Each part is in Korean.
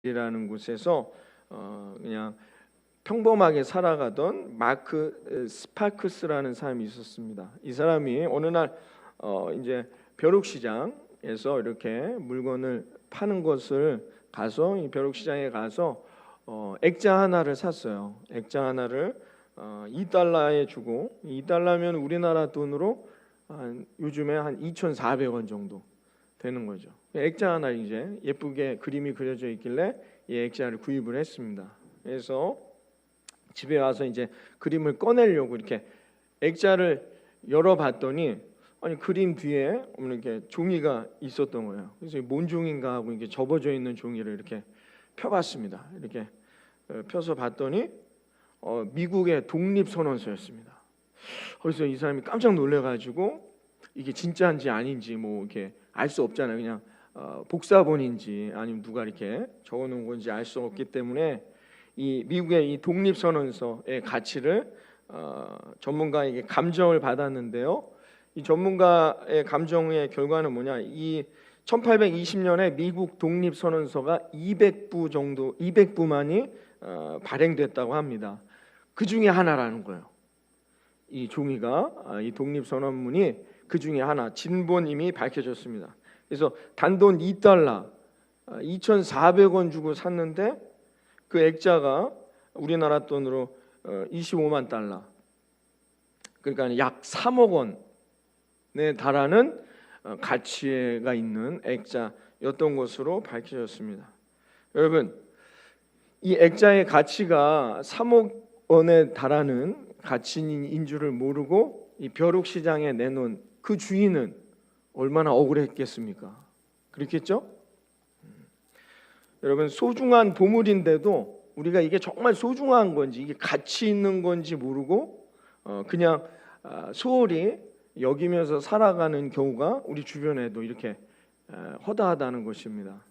이라는 곳에서 그냥 평범하게 살아가던 마크 스파크스라는 사람이 있었습니다. 이 사람이 어느 날 이제 벼룩시장에서 이렇게 물건을 파는 것을 가서 이 벼룩시장에 가서 액자 하나를 샀어요. 액자 하나를 2달러에 주고, 2달러면 우리나라 돈으로 요즘에 한 2,400원 정도 되는 거죠. 액자 하나 이제 예쁘게 그림이 그려져 있길래 이 액자를 구입을 했습니다. 그래서 집에 와서 이제 그림을 꺼내려고 이렇게 액자를 열어봤더니 아니 그림 뒤에 이렇게 종이가 있었던 거예요. 그래서 뭔 종인가 하고 이게 접어져 있는 종이를 이렇게 펴봤습니다. 이렇게 펴서 봤더니 미국의 독립선언서였습니다. 그래서 이 사람이 깜짝 놀래가지고 이게 진짜인지 아닌지 뭐 이렇게 알 수 없잖아요. 그냥 복사본인지 아니면 누가 이렇게 적어놓은 건지 알 수 없기 때문에 이 미국의 이 독립선언서의 가치를 전문가에게 감정을 받았는데요. 이 전문가의 감정의 결과는 뭐냐? 이 1820년에 미국 독립선언서가 200부만이 발행됐다고 합니다. 그 중에 하나라는 거예요. 이 종이가 이 독립선언문이 그 중에 하나, 진본임이 밝혀졌습니다. 그래서 단돈 2달러 2,400원 주고 샀는데 그 액자가 우리나라 돈으로 25만 달러, 그러니까 약 3억 원에 달하는 가치가 있는 액자였던 것으로 밝혀졌습니다. 여러분, 이 액자의 가치가 3억 원에 달하는 가치인 줄을 모르고 이 벼룩시장에 내놓은 그 주인은 얼마나 억울했겠습니까? 그렇겠죠? 여러분, 소중한 보물인데도 우리가 이게 정말 소중한 건지 이게 가치 있는 건지 모르고 그냥 소홀히 여기면서 살아가는 경우가 우리 주변에도 이렇게 허다하다는 것입니다.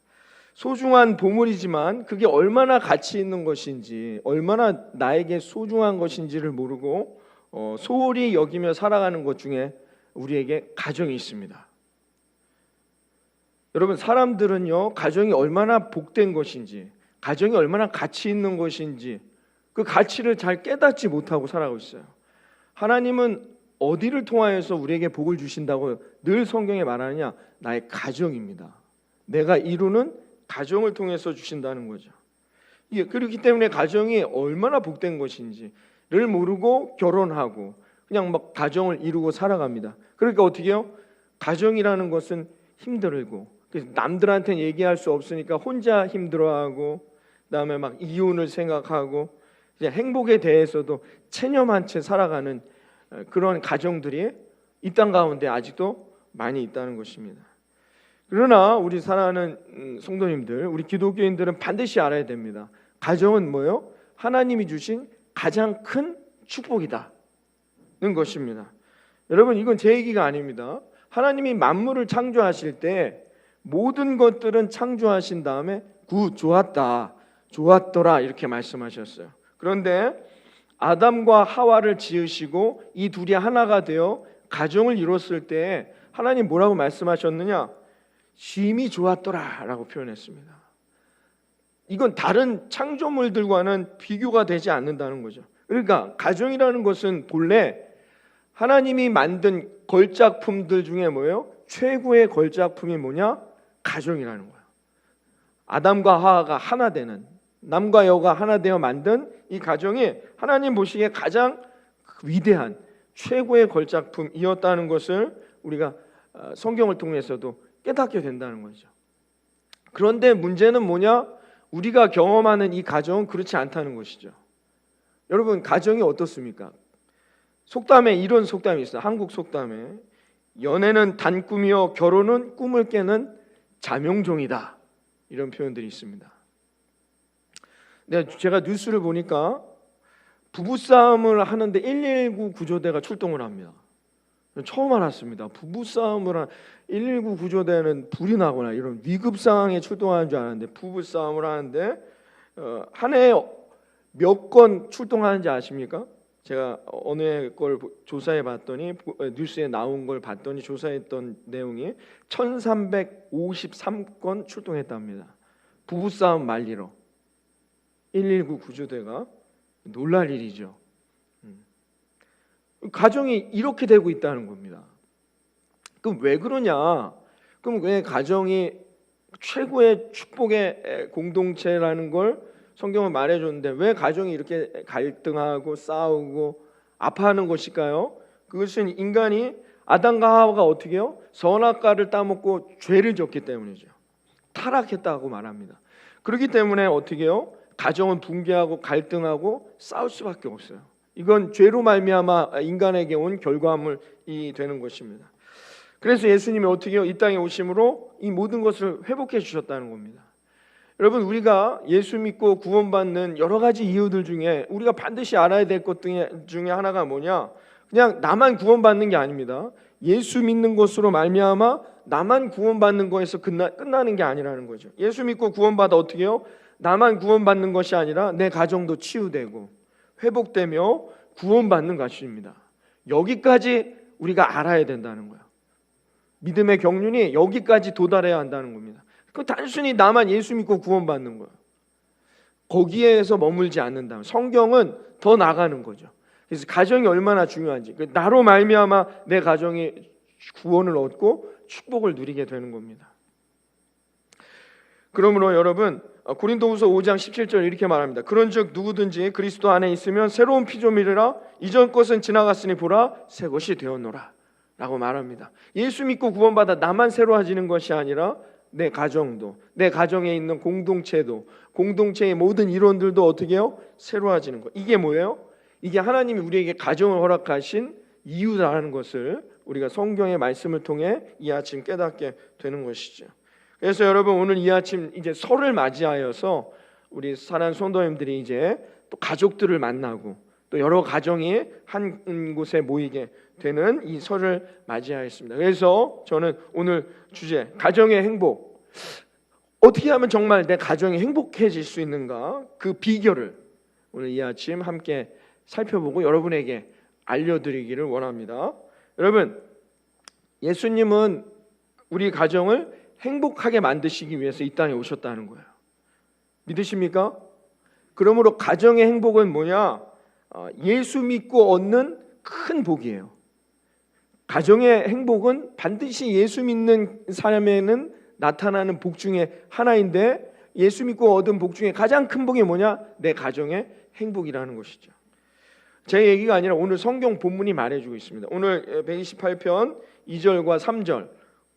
소중한 보물이지만 그게 얼마나 가치 있는 것인지, 얼마나 나에게 소중한 것인지를 모르고 소홀히 여기며 살아가는 것 중에 우리에게 가정이 있습니다. 여러분, 사람들은요, 가정이 얼마나 복된 것인지, 가정이 얼마나 가치 있는 것인지 그 가치를 잘 깨닫지 못하고 살아가고 있어요. 하나님은 어디를 통하여서 우리에게 복을 주신다고 늘 성경에 말하느냐? 나의 가정입니다. 내가 이루는 가정을 통해서 주신다는 거죠. 그렇기 때문에 가정이 얼마나 복된 것인지를 모르고 결혼하고 그냥 막 가정을 이루고 살아갑니다. 그러니까 어떻게 해요? 가정이라는 것은 힘들고, 그래서 남들한테는 얘기할 수 없으니까 혼자 힘들어하고, 그다음에 막 이혼을 생각하고, 이제 행복에 대해서도 체념한 채 살아가는 그런 가정들이 이 땅 가운데 아직도 많이 있다는 것입니다. 그러나 우리 사랑하는 성도님들, 우리 기독교인들은 반드시 알아야 됩니다. 가정은 뭐예요? 하나님이 주신 가장 큰 축복이다는 것입니다. 여러분, 이건 제 얘기가 아닙니다. 하나님이 만물을 창조하실 때 모든 것들은 창조하신 다음에 굿, 좋았다, 좋았더라 이렇게 말씀하셨어요. 그런데 아담과 하와를 지으시고 이 둘이 하나가 되어 가정을 이뤘을 때 하나님 뭐라고 말씀하셨느냐? 심히 좋았더라 라고 표현했습니다. 이건 다른 창조물들과는 비교가 되지 않는다는 거죠. 그러니까 가정이라는 것은 본래 하나님이 만든 걸작품들 중에 뭐예요? 최고의 걸작품이 뭐냐? 가정이라는 거예요. 아담과 하와가 하나 되는, 남과 여가 하나 되어 만든 이 가정이 하나님 보시기에 가장 위대한 최고의 걸작품이었다는 것을 우리가 성경을 통해서도 깨닫게 된다는 거죠. 그런데 문제는 뭐냐? 우리가 경험하는 이 가정은 그렇지 않다는 것이죠. 여러분, 가정이 어떻습니까? 속담에 이런 속담이 있어요. 한국 속담에 연애는 단꿈이요 결혼은 꿈을 깨는 자명종이다, 이런 표현들이 있습니다. 제가 뉴스를 보니까 부부싸움을 하는데 119 구조대가 출동을 합니다. 처음 알았습니다. 부부싸움을 119 구조대는 불이 나거나 이런 위급 상황에 출동하는 줄 알았는데 부부싸움을 하는데 한 해에 몇 건 출동하는지 아십니까? 제가 어느 걸 조사해 봤더니, 뉴스에 나온 걸 봤더니 조사했던 내용이 1353건 출동했답니다. 부부싸움 말리러 119 구조대가 놀랄 일이죠. 가정이 이렇게 되고 있다는 겁니다. 그럼 왜 그러냐? 그럼 왜 가정이 최고의 축복의 공동체라는 걸 성경은 말해줬는데 왜 가정이 이렇게 갈등하고 싸우고 아파하는 것일까요? 그것은 인간이 아담과 하와가 어떻게 해요? 선악과를 따먹고 죄를 졌기 때문이죠. 타락했다고 말합니다. 그렇기 때문에 어떻게 해요? 가정은 붕괴하고 갈등하고 싸울 수밖에 없어요. 이건 죄로 말미암아 인간에게 온 결과물이 되는 것입니다. 그래서 예수님이 어떻게 해요? 이 땅에 오심으로 이 모든 것을 회복해 주셨다는 겁니다. 여러분, 우리가 예수 믿고 구원받는 여러 가지 이유들 중에 우리가 반드시 알아야 될 것 중에 하나가 뭐냐? 그냥 나만 구원받는 게 아닙니다. 예수 믿는 것으로 말미암아 나만 구원받는 거에서 끝나는 게 아니라는 거죠. 예수 믿고 구원받아 어떻게 해요? 나만 구원받는 것이 아니라 내 가정도 치유되고 회복되며 구원받는 것입니다. 여기까지 우리가 알아야 된다는 거예요. 믿음의 경륜이 여기까지 도달해야 한다는 겁니다. 그 단순히 나만 예수 믿고 구원받는 거예요. 거기에서 머물지 않는다면 성경은 더 나가는 거죠. 그래서 가정이 얼마나 중요한지, 나로 말미암아 내 가정이 구원을 얻고 축복을 누리게 되는 겁니다. 그러므로 여러분, 고린도후서 5장 17절 이렇게 말합니다. 그런즉 누구든지 그리스도 안에 있으면 새로운 피조물이라 이전 것은 지나갔으니 보라 새 것이 되었노라 라고 말합니다. 예수 믿고 구원받아 나만 새로워지는 것이 아니라 내 가정도, 내 가정에 있는 공동체도, 공동체의 모든 일원들도 어떻게 해요? 새로워지는 것. 이게 뭐예요? 이게 하나님이 우리에게 가정을 허락하신 이유라는 것을 우리가 성경의 말씀을 통해 이 아침 깨닫게 되는 것이죠. 그래서 여러분, 오늘 이 아침 이제 설을 맞이하여서 우리 사랑하는 성도님들이 이제 또 가족들을 만나고 또 여러 가정이 한 곳에 모이게 되는 이 설을 맞이하였습니다. 그래서 저는 오늘 주제 가정의 행복, 어떻게 하면 정말 내 가정이 행복해질 수 있는가, 그 비결을 오늘 이 아침 함께 살펴보고 여러분에게 알려드리기를 원합니다. 여러분, 예수님은 우리 가정을 행복하게 만드시기 위해서 이 땅에 오셨다는 거예요. 믿으십니까? 그러므로 가정의 행복은 뭐냐? 예수 믿고 얻는 큰 복이에요. 가정의 행복은 반드시 예수 믿는 사람에는 나타나는 복 중에 하나인데, 예수 믿고 얻은 복 중에 가장 큰 복이 뭐냐? 내 가정의 행복이라는 것이죠. 제 얘기가 아니라 오늘 성경 본문이 말해주고 있습니다. 오늘 128편 2절과 3절,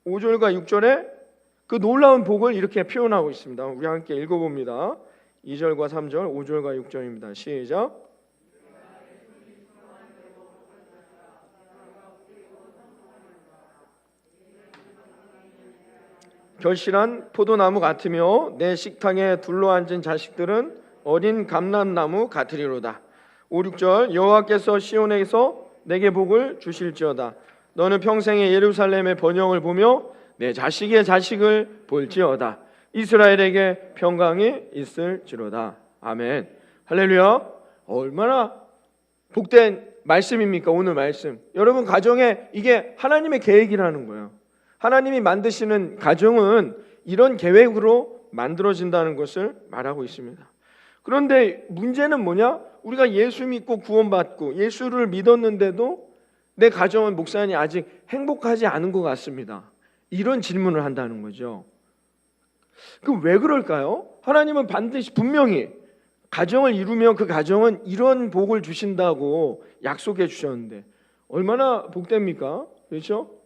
5절과 6절에 그 놀라운 복을 이렇게 표현하고 있습니다. 우리 함께 읽어봅니다. 2절과 3절, 5절과 6절입니다. 시작. 결실한 포도나무 같으며 내 식탁에 둘러앉은 자식들은 어린 감람나무 같으리로다. 5, 6절 여호와께서 시온에서 내게 복을 주실지어다. 너는 평생에 예루살렘의 번영을 보며 내 자식의 자식을 볼지어다. 이스라엘에게 평강이 있을지로다. 아멘. 할렐루야. 얼마나 복된 말씀입니까? 오늘 말씀. 여러분, 가정에 이게 하나님의 계획이라는 거예요. 하나님이 만드시는 가정은 이런 계획으로 만들어진다는 것을 말하고 있습니다. 그런데 문제는 뭐냐? 우리가 예수 믿고 구원받고 예수를 믿었는데도 내 가정은 목사님 아직 행복하지 않은 것 같습니다. 이런 질문을 한다는 거죠. 그럼 왜 그럴까요? 하나님은 반드시 분명히 가정을 이루면 그 가정은 이런 복을 주신다고 약속해 주셨는데 얼마나 복됩니까? 그렇죠?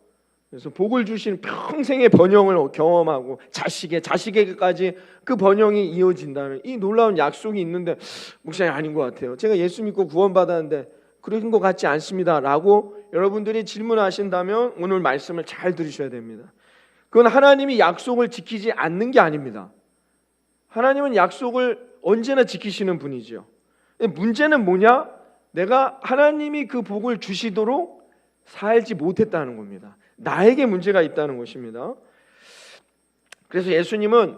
그래서 복을 주신 평생의 번영을 경험하고 자식에게까지 그 번영이 이어진다는 이 놀라운 약속이 있는데 목사님 아닌 것 같아요. 제가 예수 믿고 구원받았는데 그런 것 같지 않습니다 라고 여러분들이 질문하신다면 오늘 말씀을 잘 들으셔야 됩니다. 그건 하나님이 약속을 지키지 않는 게 아닙니다. 하나님은 약속을 언제나 지키시는 분이죠. 문제는 뭐냐? 내가 하나님이 그 복을 주시도록 살지 못했다는 겁니다. 나에게 문제가 있다는 것입니다. 그래서 예수님은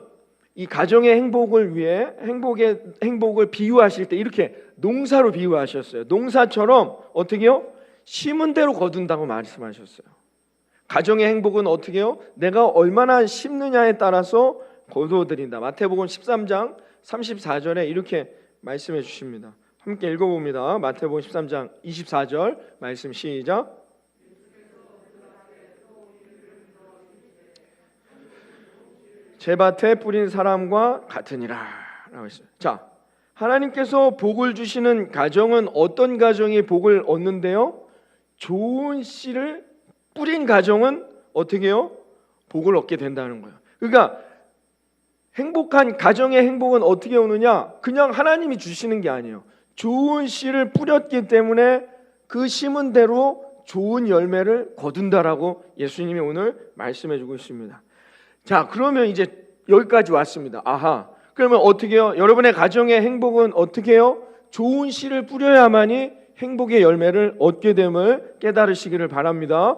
이 가정의 행복을 위해 행복을 비유하실 때 이렇게 농사로 비유하셨어요. 농사처럼 어떻게요? 심은 대로 거둔다고 말씀하셨어요. 가정의 행복은 어떻게 해요? 내가 얼마나 심느냐에 따라서 거두어드린다. 마태복음 13장 34절에 이렇게 말씀해 주십니다. 함께 읽어봅니다. 마태복음 13장 24절 말씀 시작. 제 밭에 뿌린 사람과 같으니라 라고 했어요. 자, 하나님께서 복을 주시는 가정은 어떤 가정이 복을 얻는데요? 좋은 씨를 뿌린 가정은 어떻게 해요? 복을 얻게 된다는 거예요. 그러니까 행복한 가정의 행복은 어떻게 오느냐? 그냥 하나님이 주시는 게 아니에요. 좋은 씨를 뿌렸기 때문에 그 심은 대로 좋은 열매를 거둔다라고 예수님이 오늘 말씀해 주고 있습니다. 자, 그러면 이제 여기까지 왔습니다. 아하, 그러면 어떻게 해요? 여러분의 가정의 행복은 어떻게 해요? 좋은 씨를 뿌려야만이 행복의 열매를 얻게 됨을 깨달으시기를 바랍니다.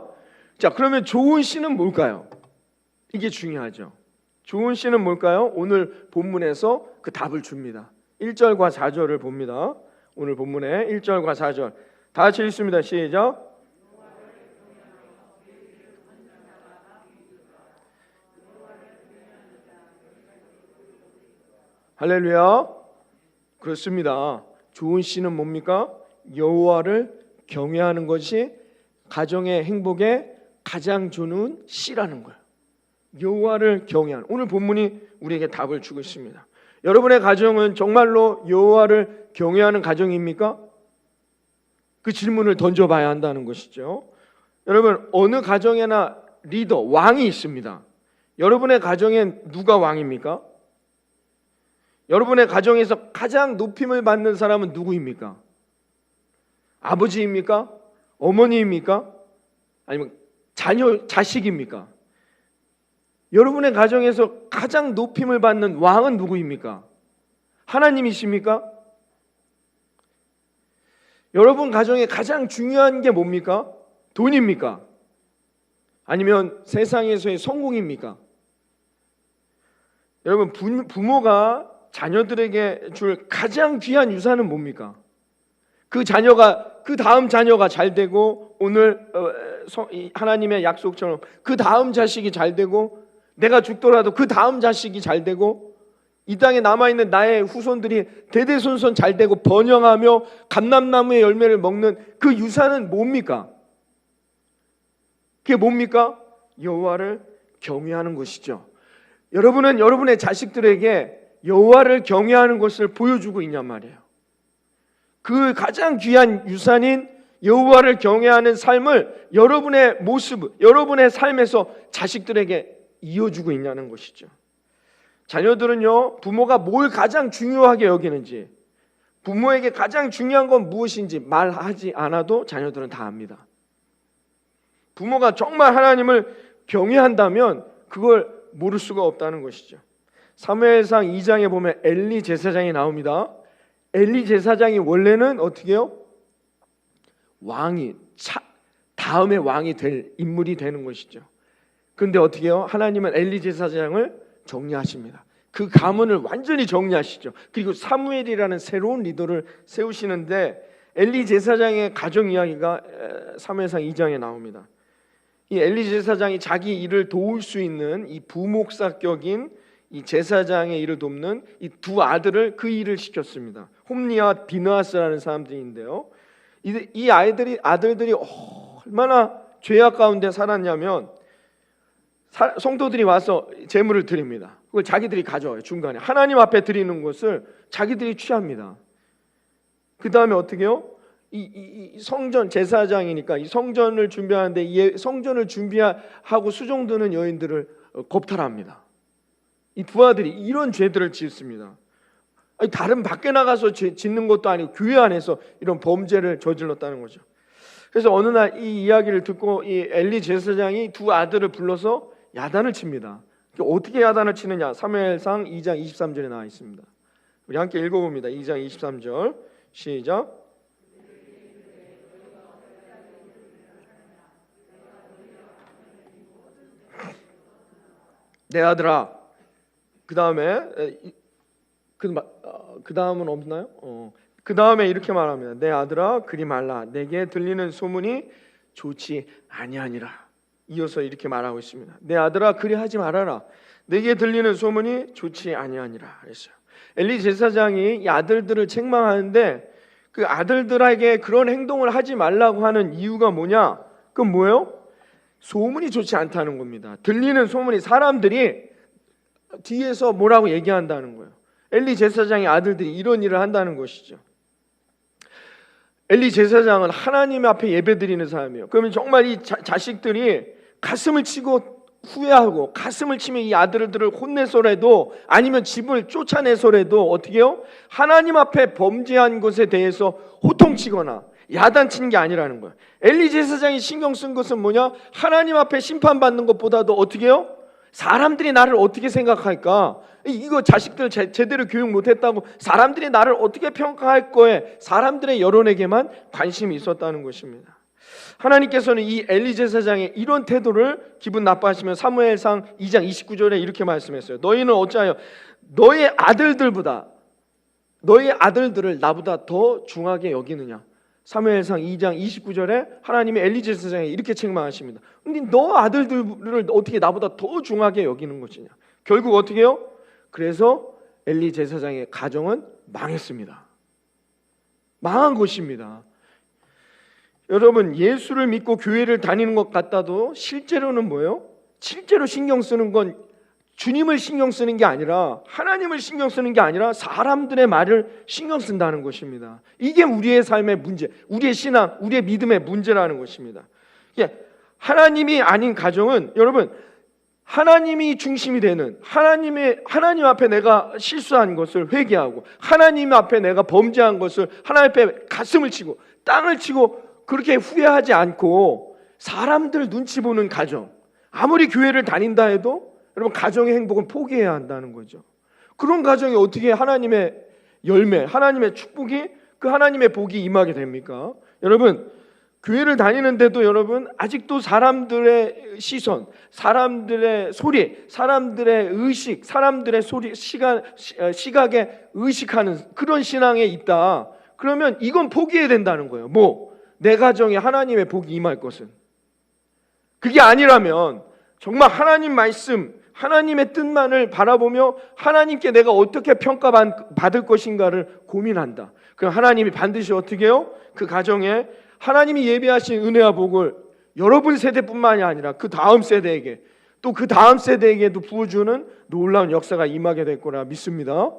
자, 그러면 좋은 씨는 뭘까요? 이게 중요하죠. 좋은 씨는 뭘까요? 오늘 본문에서 그 답을 줍니다. 1절과 4절을 봅니다. 오늘 본문에 1절과 4절 다 같이 읽습니다. 시작. 할렐루야. 그렇습니다. 좋은 씨는 뭡니까? 여호와를 경외하는 것이 가정의 행복에 가장 좋은 씨라는 거예요. 여호와를 경외하는, 오늘 본문이 우리에게 답을 주고 있습니다. 여러분의 가정은 정말로 여호와를 경외하는 가정입니까? 그 질문을 던져봐야 한다는 것이죠. 여러분, 어느 가정에나 리더, 왕이 있습니다. 여러분의 가정엔 누가 왕입니까? 여러분의 가정에서 가장 높임을 받는 사람은 누구입니까? 아버지입니까? 어머니입니까? 아니면 자식입니까? 여러분의 가정에서 가장 높임을 받는 왕은 누구입니까? 하나님이십니까? 여러분 가정에 가장 중요한 게 뭡니까? 돈입니까? 아니면 세상에서의 성공입니까? 여러분, 부모가 자녀들에게 줄 가장 귀한 유산은 뭡니까? 그 자녀가, 그 다음 자녀가 잘 되고, 오늘 하나님의 약속처럼 그 다음 자식이 잘 되고, 내가 죽더라도 그 다음 자식이 잘 되고, 이 땅에 남아있는 나의 후손들이 대대손손 잘 되고 번영하며 감람나무의 열매를 먹는 그 유산은 뭡니까? 그게 뭡니까? 여호와를 경외하는 것이죠. 여러분은 여러분의 자식들에게 여호와를 경외하는 것을 보여주고 있냔 말이에요. 그 가장 귀한 유산인 여호와를 경외하는 삶을 여러분의 모습, 여러분의 삶에서 자식들에게 이어주고 있냐는 것이죠. 자녀들은요, 부모가 뭘 가장 중요하게 여기는지, 부모에게 가장 중요한 건 무엇인지 말하지 않아도 자녀들은 다 압니다. 부모가 정말 하나님을 경외한다면 그걸 모를 수가 없다는 것이죠. 사무엘상 2장에 보면 엘리 제사장이 나옵니다. 엘리 제사장이 원래는 어떻게 해요? 다음에 왕이 될 인물이 되는 것이죠. 그런데 어떻게 해요? 하나님은 엘리 제사장을 정리하십니다. 그 가문을 완전히 정리하시죠. 그리고 사무엘이라는 새로운 리더를 세우시는데, 엘리 제사장의 가정 이야기가 사무엘상 2장에 나옵니다. 이 엘리 제사장이 자기 일을 도울 수 있는 이 부목사격인 이 제사장의 일을 돕는 이 두 아들을 그 일을 시켰습니다. 홈리와 비느하스라는 사람들인데요, 이 아들들이 얼마나 죄악 가운데 살았냐면, 성도들이 와서 제물을 드립니다. 그걸 자기들이 가져와요. 중간에 하나님 앞에 드리는 것을 자기들이 취합니다. 그 다음에 어떻게 해요? 이 성전 제사장이니까 이 성전을 준비하는데, 이 성전을 준비하고 수종 드는 여인들을 겁탈합니다. 이 두 아들이 이런 죄들을 짓습니다. 아니, 다른 밖에 나가서 짓는 것도 아니고 교회 안에서 이런 범죄를 저질렀다는 거죠. 그래서 어느 날 이 이야기를 듣고 이 엘리 제사장이 두 아들을 불러서 야단을 칩니다. 어떻게 야단을 치느냐? 사무엘상 2장 23절에 나와 있습니다. 우리 함께 읽어봅니다. 2장 23절 시작. 내 아들아. 그 다음에 그 다음은 없나요? 그 다음에 이렇게 말합니다. 내 아들아, 그리 말라. 내게 들리는 소문이 좋지 아니하니라. 이어서 이렇게 말하고 있습니다. 내 아들아 그리 하지 말아라. 내게 들리는 소문이 좋지 아니하니라 그랬어요. 엘리 제사장이 이 아들들을 책망하는데 그 아들들에게 그런 행동을 하지 말라고 하는 이유가 뭐냐? 그건 뭐예요? 소문이 좋지 않다는 겁니다. 들리는 소문이 사람들이 뒤에서 뭐라고 얘기한다는 거예요. 엘리 제사장의 아들들이 이런 일을 한다는 것이죠. 엘리 제사장은 하나님 앞에 예배드리는 사람이에요. 그러면 정말 이 자식들이 가슴을 치고 후회하고 가슴을 치며 이 아들들을 혼내서라도 아니면 집을 쫓아내서라도 어떻게 해요? 하나님 앞에 범죄한 것에 대해서 호통치거나 야단치는 게 아니라는 거예요. 엘리 제사장이 신경 쓴 것은 뭐냐? 하나님 앞에 심판받는 것보다도 어떻게 해요? 사람들이 나를 어떻게 생각할까? 이거 자식들 제대로 교육 못했다고 사람들이 나를 어떻게 평가할 거에 사람들의 여론에게만 관심이 있었다는 것입니다. 하나님께서는 이 엘리 제사장의 이런 태도를 기분 나빠하시면 사무엘상 2장 29절에 이렇게 말씀했어요. 너희는 어찌하여 너의 아들들을 나보다 더 중하게 여기느냐. 사무엘상 2장 29절에 하나님이 엘리 제사장에 이렇게 책망하십니다. 근데 너 아들들을 어떻게 나보다 더 중하게 여기는 것이냐. 결국 어떻게 해요? 그래서 엘리 제사장의 가정은 망했습니다. 망한 것입니다. 여러분, 예수를 믿고 교회를 다니는 것 같아도 실제로는 뭐예요? 실제로 신경 쓰는 건 주님을 신경 쓰는 게 아니라 하나님을 신경 쓰는 게 아니라 사람들의 말을 신경 쓴다는 것입니다. 이게 우리의 삶의 문제, 우리의 신앙, 우리의 믿음의 문제라는 것입니다. 하나님이 아닌 가정은 여러분 하나님이 중심이 되는 하나님 앞에 내가 실수한 것을 회개하고 하나님 앞에 내가 범죄한 것을 하나님 앞에 가슴을 치고 땅을 치고 그렇게 후회하지 않고 사람들 눈치 보는 가정, 아무리 교회를 다닌다 해도 여러분 가정의 행복은 포기해야 한다는 거죠. 그런 가정이 어떻게 하나님의 열매, 하나님의 축복이 그 하나님의 복이 임하게 됩니까? 여러분 교회를 다니는데도 여러분 아직도 사람들의 시선, 사람들의 소리, 사람들의 의식, 사람들의 시각에 의식하는 그런 신앙에 있다. 그러면 이건 포기해야 된다는 거예요. 내 가정에 하나님의 복이 임할 것은. 그게 아니라면 정말 하나님 말씀, 하나님의 뜻만을 바라보며 하나님께 내가 어떻게 평가받을 것인가를 고민한다. 그럼 하나님이 반드시 어떻게 해요? 그 가정에 하나님이 예비하신 은혜와 복을 여러분 세대뿐만이 아니라 그 다음 세대에게 또 그 다음 세대에게도 부어주는 놀라운 역사가 임하게 될 거라 믿습니다.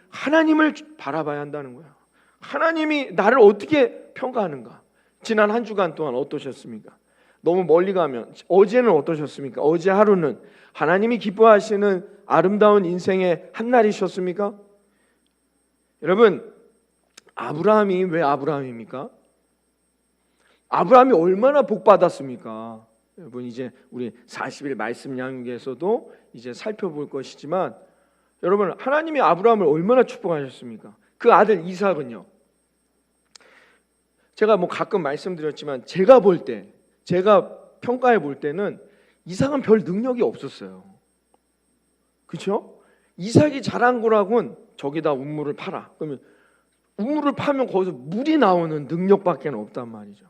하나님을 바라봐야 한다는 거예요. 하나님이 나를 어떻게 평가하는가? 지난 한 주간 동안 어떠셨습니까? 너무 멀리 가면 어제는 어떠셨습니까? 어제 하루는 하나님이 기뻐하시는 아름다운 인생의 한 날이셨습니까? 여러분 아브라함이 왜 아브라함입니까? 아브라함이 얼마나 복받았습니까? 여러분 이제 우리 40일 말씀 양육에서도 이제 살펴볼 것이지만 여러분 하나님이 아브라함을 얼마나 축복하셨습니까? 그 아들 이삭은요. 제가 가끔 말씀드렸지만 제가 평가해 볼 때는 이삭은 별 능력이 없었어요. 그렇죠? 이삭이 잘한 거라고는 저기다 우물을 파라. 그러면 우물을 파면 거기서 물이 나오는 능력밖에 없단 말이죠.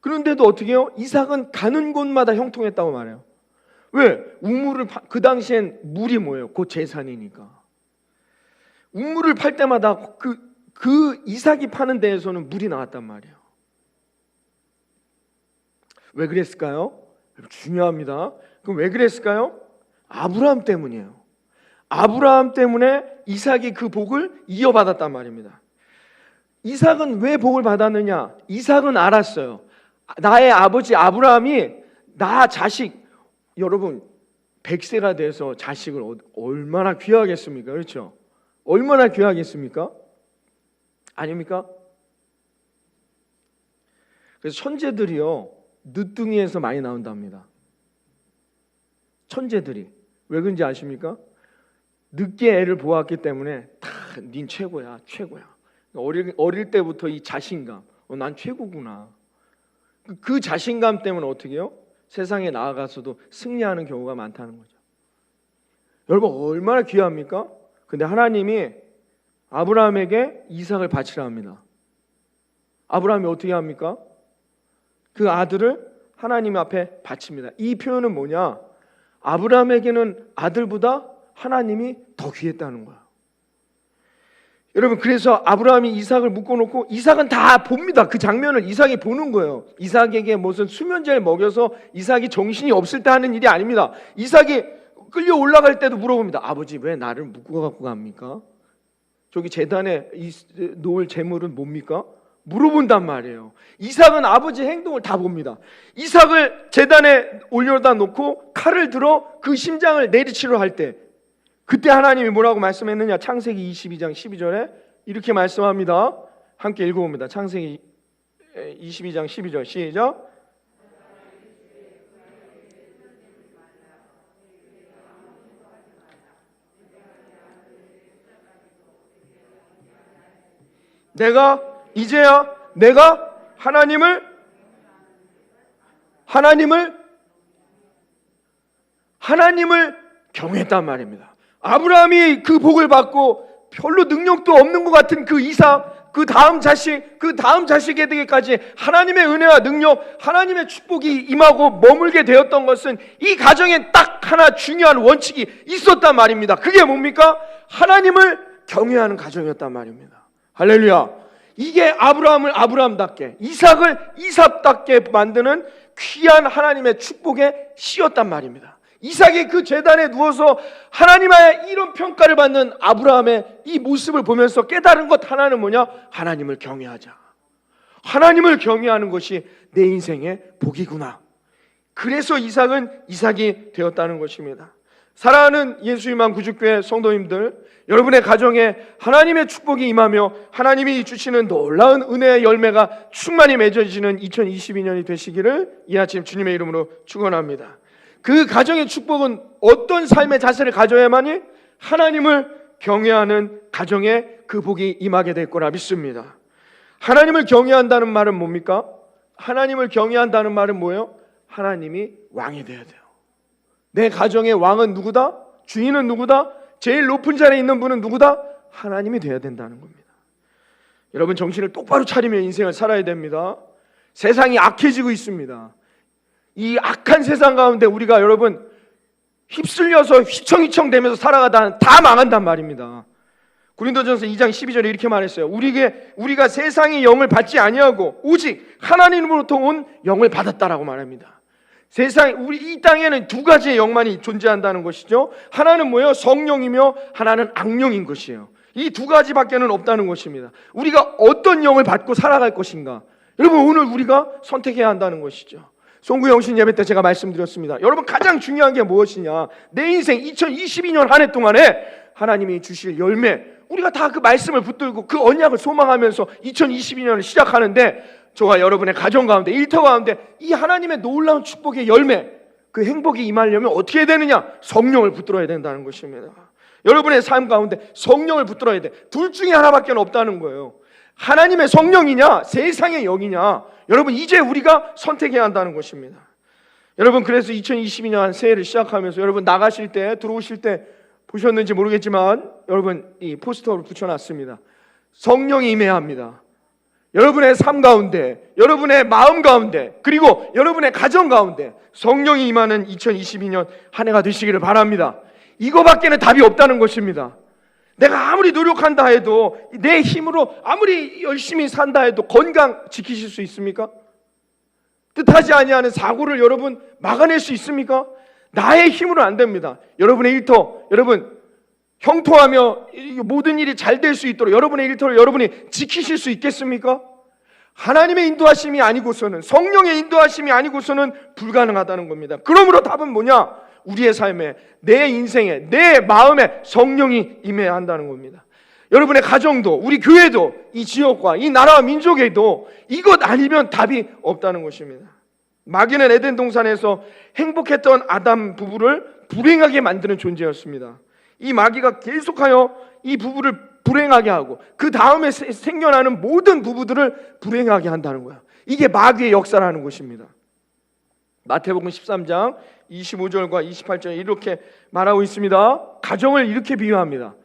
그런데도 어떻게 해요? 이삭은 가는 곳마다 형통했다고 말해요. 왜? 그 당시엔 물이 뭐예요? 곧 재산이니까. 우물을 팔 때마다 그 이삭이 파는 데에서는 물이 나왔단 말이에요. 왜 그랬을까요? 중요합니다. 그럼 왜 그랬을까요? 아브라함 때문이에요. 아브라함 때문에 이삭이 그 복을 이어받았단 말입니다. 이삭은 왜 복을 받았느냐? 이삭은 알았어요. 나의 아버지 아브라함이 나 자식, 여러분 100세가 돼서 자식을 얼마나 귀하겠습니까? 그렇죠? 얼마나 귀하겠습니까? 아닙니까? 그래서 천재들이요 늦둥이에서 많이 나온답니다. 천재들이 왜 그런지 아십니까? 늦게 애를 보았기 때문에 닌 최고야. 어릴 때부터 이 자신감, 난 최고구나. 그 자신감 때문에 어떻게 해요? 세상에 나아가서도 승리하는 경우가 많다는 거죠. 여러분 얼마나 귀합니까? 근데 하나님이 아브라함에게 이삭을 바치라 합니다. 아브라함이 어떻게 합니까? 그 아들을 하나님 앞에 바칩니다. 이 표현은 뭐냐? 아브라함에게는 아들보다 하나님이 더 귀했다는 거야. 여러분, 그래서 아브라함이 이삭을 묶어놓고 이삭은 다 봅니다. 그 장면을 이삭이 보는 거예요. 이삭에게 무슨 수면제를 먹여서 이삭이 정신이 없을 때 하는 일이 아닙니다. 이삭이 끌려 올라갈 때도 물어봅니다. 아버지, 왜 나를 묶어갖고 갑니까? 저기 제단에 놓을 재물은 뭡니까? 물어본단 말이에요. 이삭은 아버지 행동을 다 봅니다. 이삭을 제단에 올려다 놓고 칼을 들어 그 심장을 내리치려 할 때, 그때 하나님이 뭐라고 말씀했느냐? 창세기 22장 12절에 이렇게 말씀합니다. 함께 읽어봅니다. 창세기 22장 12절 시작. 내가 하나님을 경외했단 말입니다. 아브라함이 그 복을 받고 별로 능력도 없는 것 같은 그 이삭, 그 다음 자식에게까지 하나님의 은혜와 능력, 하나님의 축복이 임하고 머물게 되었던 것은 이 가정에 딱 하나 중요한 원칙이 있었단 말입니다. 그게 뭡니까? 하나님을 경외하는 가정이었단 말입니다. 할렐루야. 이게 아브라함을 아브라함답게, 이삭을 이삭답게 만드는 귀한 하나님의 축복의 씨였단 말입니다. 이삭이 그 제단에 누워서 하나님의 이런 평가를 받는 아브라함의 이 모습을 보면서 깨달은 것 하나는 뭐냐? 하나님을 경외하자. 하나님을 경외하는 것이 내 인생의 복이구나. 그래서 이삭이 되었다는 것입니다. 사랑하는 예수님만 구주교회 성도님들, 여러분의 가정에 하나님의 축복이 임하며 하나님이 주시는 놀라운 은혜의 열매가 충만히 맺어지는 2022년이 되시기를 이 아침 주님의 이름으로 축원합니다. 그 가정의 축복은 어떤 삶의 자세를 가져야만이 하나님을 경외하는 가정에 그 복이 임하게 될 거라 믿습니다. 하나님을 경외한다는 말은 뭡니까? 하나님을 경외한다는 말은 뭐예요? 하나님이 왕이 되어야 돼요. 내 가정의 왕은 누구다? 주인은 누구다? 제일 높은 자리에 있는 분은 누구다? 하나님이 되어야 된다는 겁니다. 여러분, 정신을 똑바로 차리며 인생을 살아야 됩니다. 세상이 악해지고 있습니다. 이 악한 세상 가운데 우리가 여러분 휩쓸려서 휘청휘청 되면서 살아가다 다 망한단 말입니다. 고린도전서 2장 12절에 이렇게 말했어요. 우리가 세상의 영을 받지 아니하고 오직 하나님으로부터 온 영을 받았다라고 말합니다. 우리 이 땅에는 두 가지의 영만이 존재한다는 것이죠. 하나는 뭐예요? 성령이며 하나는 악령인 것이에요. 이 두 가지밖에는 없다는 것입니다. 우리가 어떤 영을 받고 살아갈 것인가? 여러분, 오늘 우리가 선택해야 한다는 것이죠. 송구 영신 예배 때 제가 말씀드렸습니다. 여러분, 가장 중요한 게 무엇이냐? 내 인생 2022년 한 해 동안에 하나님이 주실 열매, 우리가 다 그 말씀을 붙들고 그 언약을 소망하면서 2022년을 시작하는데, 저와 여러분의 가정 가운데, 일터 가운데 이 하나님의 놀라운 축복의 열매, 그 행복이 임하려면 어떻게 해야 되느냐? 성령을 붙들어야 된다는 것입니다. 여러분의 삶 가운데 성령을 붙들어야 돼. 둘 중에 하나밖에 없다는 거예요. 하나님의 성령이냐, 세상의 영이냐. 여러분, 이제 우리가 선택해야 한다는 것입니다. 여러분, 그래서 2022년 새해를 시작하면서 여러분 나가실 때, 들어오실 때 보셨는지 모르겠지만 여러분 이 포스터를 붙여놨습니다. 성령이 임해야 합니다. 여러분의 삶 가운데, 여러분의 마음 가운데, 그리고 여러분의 가정 가운데 성령이 임하는 2022년 한 해가 되시기를 바랍니다. 이거밖에는 답이 없다는 것입니다. 내가 아무리 노력한다 해도, 내 힘으로 아무리 열심히 산다 해도 건강 지키실 수 있습니까? 뜻하지 아니하는 사고를 여러분 막아낼 수 있습니까? 나의 힘으로는 안 됩니다. 여러분의 일터, 여러분 형통하며 모든 일이 잘 될 수 있도록 여러분의 일터를 여러분이 지키실 수 있겠습니까? 하나님의 인도하심이 아니고서는, 성령의 인도하심이 아니고서는 불가능하다는 겁니다. 그러므로 답은 뭐냐? 우리의 삶에, 내 인생에, 내 마음에 성령이 임해야 한다는 겁니다. 여러분의 가정도, 우리 교회도, 이 지역과 이 나라와 민족에도 이것 아니면 답이 없다는 것입니다. 마귀는 에덴 동산에서 행복했던 아담 부부를 불행하게 만드는 존재였습니다. 이 마귀가 계속하여 이 부부를 불행하게 하고 그 다음에 생겨나는 모든 부부들을 불행하게 한다는 거야. 이게 마귀의 역사라는 것입니다. 마태복음 13장 25절과 28절에 이렇게 말하고 있습니다. 가정을 이렇게 비유합니다.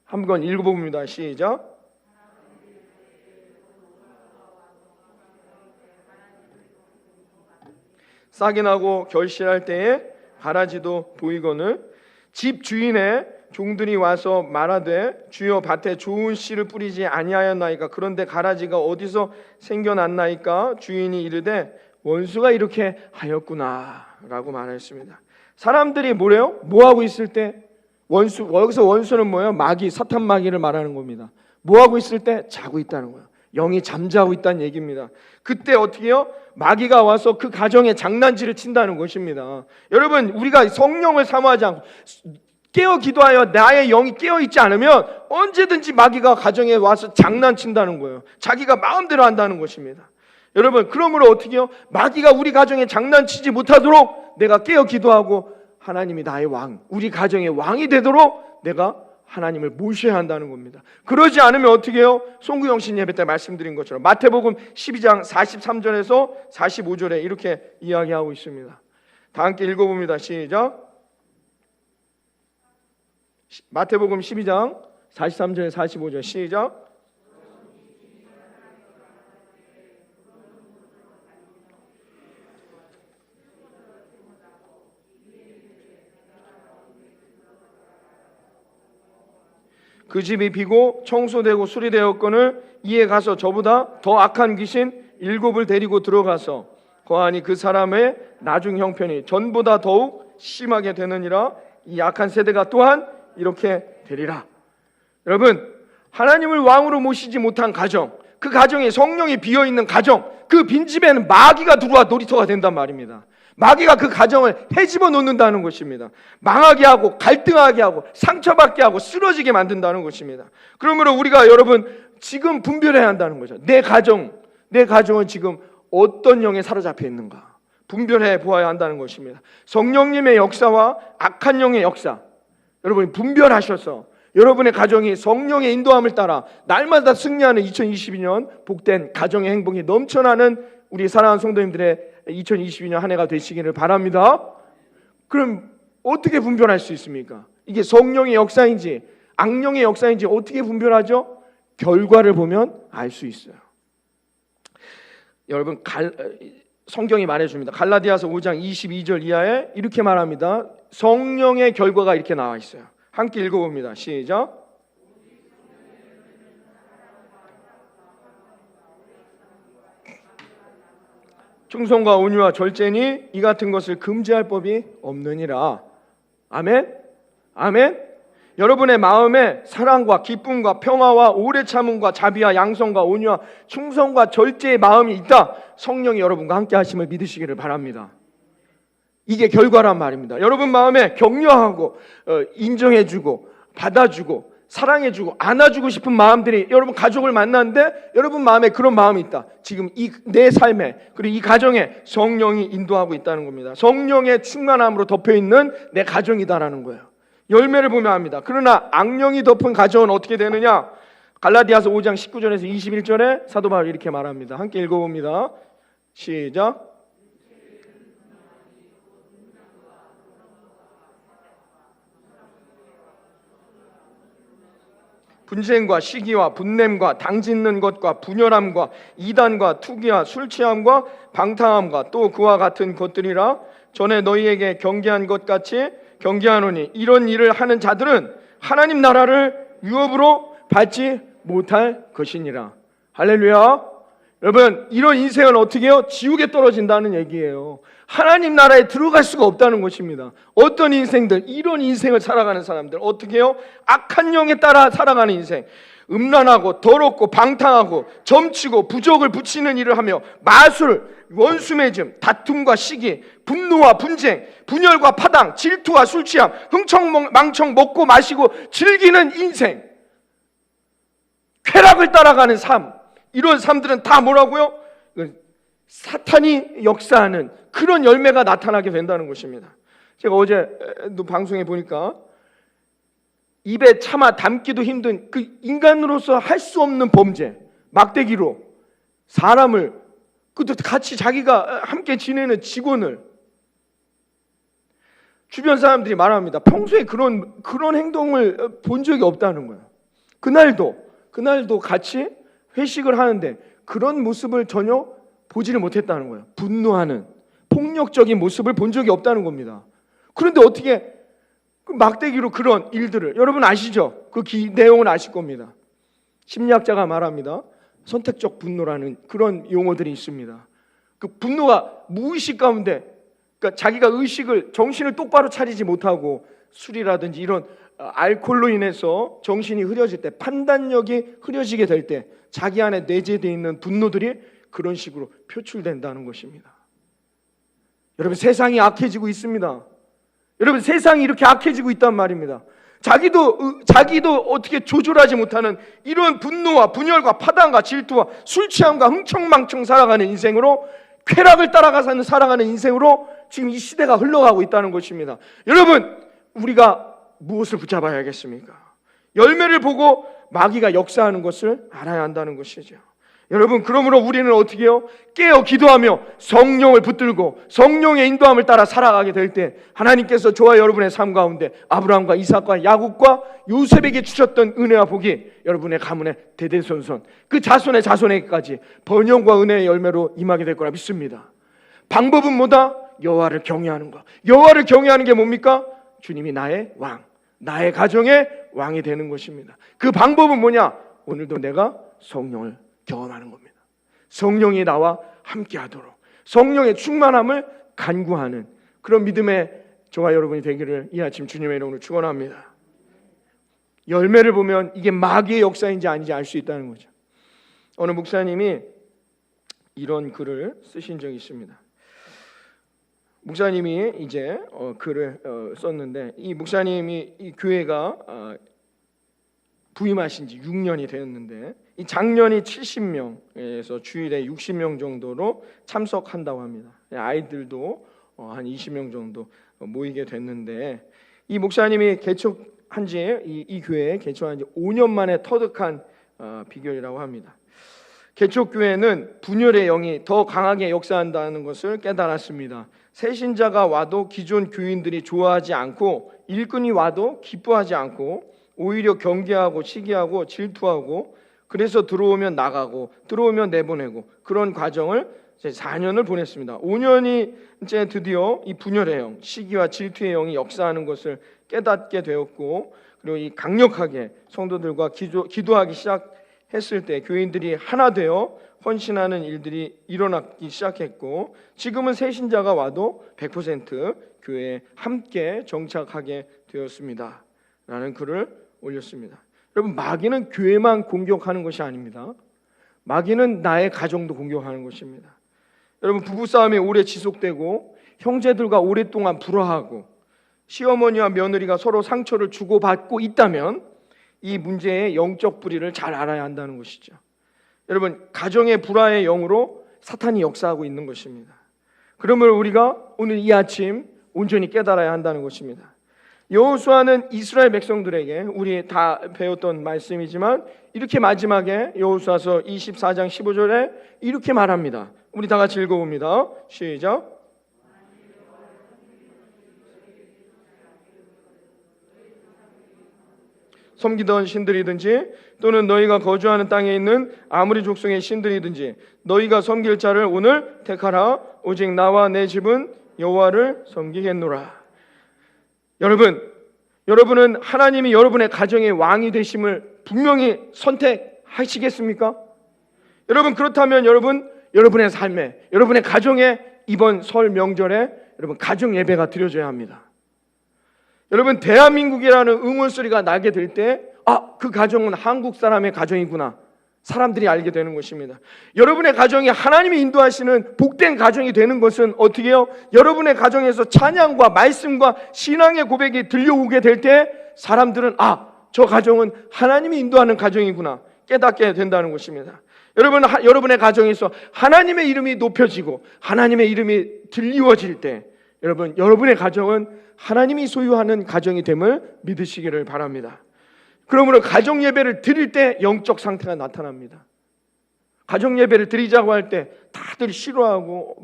한번 읽어봅니다. 시작. 싹이 나고 결실할 때에 가라지도 보이거늘 집 주인의 종들이 와서 말하되 주여 밭에 좋은 씨를 뿌리지 아니하였나이까 그런데 가라지가 어디서 생겨났나이까 주인이 이르되 원수가 이렇게 하였구나 라고 말했습니다. 사람들이 뭐래요? 뭐하고 있을 때 원수, 여기서 원수는 뭐예요? 마귀, 사탄 마귀를 말하는 겁니다. 뭐하고 있을 때? 자고 있다는 거예요. 영이 잠자고 있다는 얘기입니다. 그때 어떻게 해요? 마귀가 와서 그 가정에 장난질을 친다는 것입니다. 여러분, 우리가 성령을 사모하지 않고 깨어 기도하여 나의 영이 깨어 있지 않으면 언제든지 마귀가 가정에 와서 장난친다는 거예요. 자기가 마음대로 한다는 것입니다. 여러분, 그러므로 어떻게 해요? 마귀가 우리 가정에 장난치지 못하도록 내가 깨어 기도하고 하나님이 나의 왕, 우리 가정의 왕이 되도록 내가 하나님을 모셔야 한다는 겁니다. 그러지 않으면 어떻게 해요? 송구영신 예배 때 말씀드린 것처럼 마태복음 12장 43절에서 45절에 이렇게 이야기하고 있습니다. 다 함께 읽어봅니다. 시작. 마태복음 12장 43절에 45절 시작. 그 집이 비고 청소되고 수리되었거늘 이에 가서 저보다 더 악한 귀신 7을 데리고 들어가서 거하니 그 사람의 나중 형편이 전보다 더욱 심하게 되느니라. 이 악한 세대가 또한 이렇게 되리라. 여러분, 하나님을 왕으로 모시지 못한 가정, 그 가정에 성령이 비어있는 가정, 그 빈집에는 마귀가 들어와 놀이터가 된단 말입니다. 마귀가 그 가정을 헤집어 놓는다는 것입니다. 망하게 하고 갈등하게 하고 상처받게 하고 쓰러지게 만든다는 것입니다. 그러므로 우리가 여러분 지금 분별해야 한다는 거죠. 내 가정은 지금 어떤 영에 사로잡혀 있는가 분별해 보아야 한다는 것입니다. 성령님의 역사와 악한 영의 역사, 여러분이 분별하셔서 여러분의 가정이 성령의 인도함을 따라 날마다 승리하는 2022년 복된 가정의 행복이 넘쳐나는 우리 사랑하는 성도님들의 2022년 한 해가 되시기를 바랍니다. 그럼 어떻게 분별할 수 있습니까? 이게 성령의 역사인지 악령의 역사인지 어떻게 분별하죠? 결과를 보면 알 수 있어요. 여러분, 성경이 말해줍니다. 갈라디아서 5장 22절 이하에 이렇게 말합니다. 성령의 결과가 이렇게 나와 있어요. 함께 읽어봅니다. 시작. 충성과 온유와 절제니 이 같은 것을 금지할 법이 없느니라. 아멘? 아멘? 여러분의 마음에 사랑과 기쁨과 평화와 오래 참음과 자비와 양성과 온유와 충성과 절제의 마음이 있다. 성령이 여러분과 함께 하심을 믿으시기를 바랍니다. 이게 결과란 말입니다. 여러분 마음에 격려하고 인정해주고 받아주고 사랑해주고 안아주고 싶은 마음들이 여러분 가족을 만났는데 여러분 마음에 그런 마음이 있다. 지금 내 삶에 그리고 이 가정에 성령이 인도하고 있다는 겁니다. 성령의 충만함으로 덮여있는 내 가정이다라는 거예요. 열매를 보면 합니다. 그러나 악령이 덮은 가정은 어떻게 되느냐? 갈라디아서 5장 19절에서 21절에 사도 바울이 이렇게 말합니다. 함께 읽어봅니다. 시작. 분쟁과 시기와 분냄과 당짓는 것과 분열함과 이단과 투기와 술취함과 방탕함과 또 그와 같은 것들이라. 전에 너희에게 경계한 것 같이 경계하노니 이런 일을 하는 자들은 하나님 나라를 유업으로 받지 못할 것이니라. 할렐루야. 여러분, 이런 인생은 어떻게 해요? 지옥에 떨어진다는 얘기예요. 하나님 나라에 들어갈 수가 없다는 것입니다. 어떤 인생들, 이런 인생을 살아가는 사람들 어떻게 해요? 악한 영에 따라 살아가는 인생, 음란하고 더럽고 방탕하고 점치고 부족을 붙이는 일을 하며 마술, 원수매즘, 다툼과 시기, 분노와 분쟁, 분열과 파당, 질투와 술취함, 흥청망청 먹고 마시고 즐기는 인생, 쾌락을 따라가는 삶, 이런 삶들은 다 뭐라고요? 사탄이 역사하는 그런 열매가 나타나게 된다는 것입니다. 제가 어제도 방송에 보니까 입에 차마 담기도 힘든 그 인간으로서 할 수 없는 범죄, 막대기로 사람을, 그것도 같이 자기가 함께 지내는 직원을, 주변 사람들이 말합니다. 평소에 그런 행동을 본 적이 없다는 거예요. 그날도 같이 회식을 하는데 그런 모습을 전혀 보지를 못했다는 거예요. 분노하는, 폭력적인 모습을 본 적이 없다는 겁니다. 그런데 어떻게 막대기로 그런 일들을, 여러분 아시죠? 그 내용은 아실 겁니다. 심리학자가 말합니다. 선택적 분노라는 그런 용어들이 있습니다. 그 분노가 무의식 가운데, 그러니까 자기가 정신을 똑바로 차리지 못하고 술이라든지 이런 알코올로 인해서 정신이 흐려질 때, 판단력이 흐려지게 될 때 자기 안에 내재되어 있는 분노들이 그런 식으로 표출된다는 것입니다. 여러분, 세상이 악해지고 있습니다. 여러분, 세상이 이렇게 악해지고 있단 말입니다. 자기도 어떻게 조절하지 못하는 이런 분노와 분열과 파단과 질투와 술 취함과 흥청망청 살아가는 인생으로, 쾌락을 따라가서 살아가는 인생으로 지금 이 시대가 흘러가고 있다는 것입니다. 여러분, 우리가 무엇을 붙잡아야겠습니까? 열매를 보고 마귀가 역사하는 것을 알아야 한다는 것이죠. 여러분, 그러므로 우리는 어떻게 해요? 깨어 기도하며 성령을 붙들고 성령의 인도함을 따라 살아가게 될 때 하나님께서 저와 여러분의 삶 가운데 아브라함과 이삭과 야곱과 요셉에게 주셨던 은혜와 복이 여러분의 가문에 대대손손, 그 자손의 자손에게까지 번영과 은혜의 열매로 임하게 될 거라 믿습니다. 방법은 뭐다? 여호와를 경외하는 것. 여호와를 경외하는 게 뭡니까? 주님이 나의 왕, 나의 가정의 왕이 되는 것입니다. 그 방법은 뭐냐? 오늘도 내가 성령을 경험하는 겁니다. 성령이 나와 함께하도록 성령의 충만함을 간구하는 그런 믿음의 저와 여러분이 되기를 이 아침 주님의 이름으로 축원합니다. 열매를 보면 이게 마귀의 역사인지 아닌지 알 수 있다는 거죠. 어느 목사님이 이런 글을 쓰신 적이 있습니다. 목사님이 이제 글을 썼는데, 이 목사님이 이 교회가 부임하신 지 6년이 되었는데, 이 작년이 70명에서 주일에 60명 정도로 참석한다고 합니다. 아이들도 한 20명 정도 모이게 됐는데, 이 목사님이 개척한 지, 이 교회에 개척한 지 5년 만에 터득한 비결이라고 합니다. 개척교회는 분열의 영이 더 강하게 역사한다는 것을 깨달았습니다. 새 신자가 와도 기존 교인들이 좋아하지 않고, 일꾼이 와도 기뻐하지 않고, 오히려 경계하고 시기하고 질투하고, 그래서 들어오면 나가고 들어오면 내보내고, 그런 과정을 4년을 보냈습니다. 5년이 이제 드디어 이 분열의 영, 시기와 질투의 영이 역사하는 것을 깨닫게 되었고, 그리고 이 강력하게 성도들과 기도하기 시작했을 때 교인들이 하나 되어 헌신하는 일들이 일어나기 시작했고, 지금은 새 신자가 와도 100% 교회에 함께 정착하게 되었습니다 라는 글을 올렸습니다. 여러분, 마귀는 교회만 공격하는 것이 아닙니다. 마귀는 나의 가정도 공격하는 것입니다. 여러분, 부부싸움이 오래 지속되고 형제들과 오랫동안 불화하고 시어머니와 며느리가 서로 상처를 주고받고 있다면 이 문제의 영적 뿌리를 잘 알아야 한다는 것이죠. 여러분, 가정의 불화의 영으로 사탄이 역사하고 있는 것입니다. 그러므로 우리가 오늘 이 아침 온전히 깨달아야 한다는 것입니다. 여호수아는 이스라엘 백성들에게, 우리 다 배웠던 말씀이지만, 이렇게 마지막에 여호수아서 24장 15절에 이렇게 말합니다. 우리 다 같이 읽어봅니다. 시작. 섬기던 신들이든지 또는 너희가 거주하는 땅에 있는 아무리 족속의 신들이든지 너희가 섬길 자를 오늘 택하라. 오직 나와 내 집은 여호와를 섬기겠노라. 여러분은 하나님이 여러분의 가정의 왕이 되심을 분명히 선택하시겠습니까? 여러분, 그렇다면 여러분의 삶에, 여러분의 가정에 이번 설 명절에 여러분 가정 예배가 드려져야 합니다. 여러분, 대한민국이라는 응원 소리가 나게 될 때, 그 가정은 한국 사람의 가정이구나, 사람들이 알게 되는 것입니다. 여러분의 가정이 하나님이 인도하시는 복된 가정이 되는 것은 어떻게 해요? 여러분의 가정에서 찬양과 말씀과 신앙의 고백이 들려오게 될 때 사람들은 저 가정은 하나님이 인도하는 가정이구나 깨닫게 된다는 것입니다. 여러분의 가정에서 하나님의 이름이 높여지고 하나님의 이름이 들리워질 때 여러분의 가정은 하나님이 소유하는 가정이 됨을 믿으시기를 바랍니다. 그러므로 가정 예배를 드릴 때 영적 상태가 나타납니다. 가정 예배를 드리자고 할 때 다들 싫어하고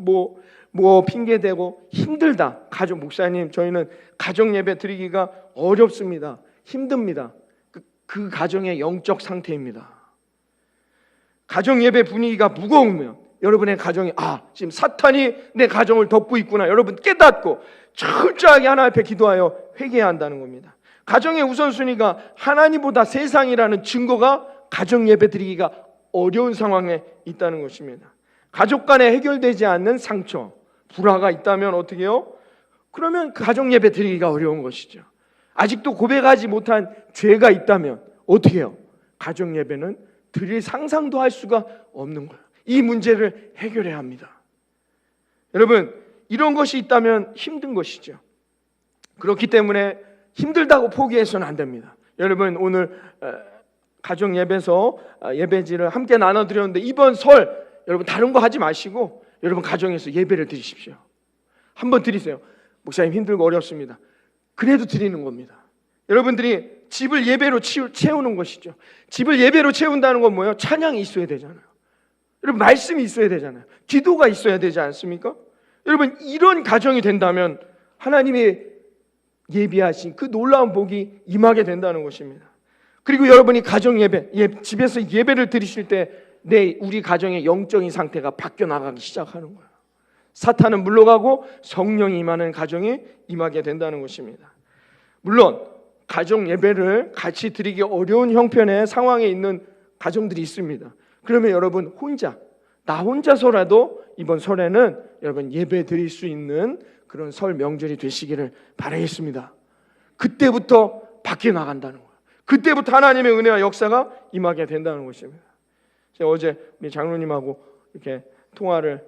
뭐 핑계대고 힘들다. 목사님, 저희는 가정 예배 드리기가 어렵습니다. 힘듭니다. 그 가정의 영적 상태입니다. 가정 예배 분위기가 무거우면, 여러분의 가정이 지금 사탄이 내 가정을 덮고 있구나 여러분 깨닫고 철저하게 하나님 앞에 기도하여 회개해야 한다는 겁니다. 가정의 우선순위가 하나님보다 세상이라는 증거가 가정 예배 드리기가 어려운 상황에 있다는 것입니다. 가족 간에 해결되지 않는 상처, 불화가 있다면 어떻게 해요? 그러면 그 가정 예배 드리기가 어려운 것이죠. 아직도 고백하지 못한 죄가 있다면 어떻게 해요? 가정 예배는 드릴 상상도 할 수가 없는 거예요. 이 문제를 해결해야 합니다. 여러분, 이런 것이 있다면 힘든 것이죠. 그렇기 때문에 힘들다고 포기해서는 안 됩니다. 여러분, 오늘 가정 예배에서 예배지를 함께 나눠드렸는데 이번 설 여러분 다른 거 하지 마시고 여러분 가정에서 예배를 드리십시오. 한번 드리세요. 목사님 힘들고 어렵습니다. 그래도 드리는 겁니다. 여러분들이 집을 예배로 채우는 것이죠. 집을 예배로 채운다는 건 뭐예요? 찬양이 있어야 되잖아요. 여러분 말씀이 있어야 되잖아요. 기도가 있어야 되지 않습니까? 여러분 이런 가정이 된다면 하나님이 예비하신 그 놀라운 복이 임하게 된다는 것입니다. 그리고 여러분이 가정 예배, 집에서 예배를 드리실 때 우리 가정의 영적인 상태가 바뀌어 나가기 시작하는 거예요. 사탄은 물러가고 성령이 임하는 가정이 임하게 된다는 것입니다. 물론 가정 예배를 같이 드리기 어려운 형편의 상황에 있는 가정들이 있습니다. 그러면 여러분 나 혼자서라도 이번 설에는 여러분 예배 드릴 수 있는 그런 설 명절이 되시기를 바라겠습니다. 그때부터 바뀌어 나간다는 거예요. 그때부터 하나님의 은혜와 역사가 임하게 된다는 것입니다. 제가 어제 우리 장로님하고 이렇게 통화를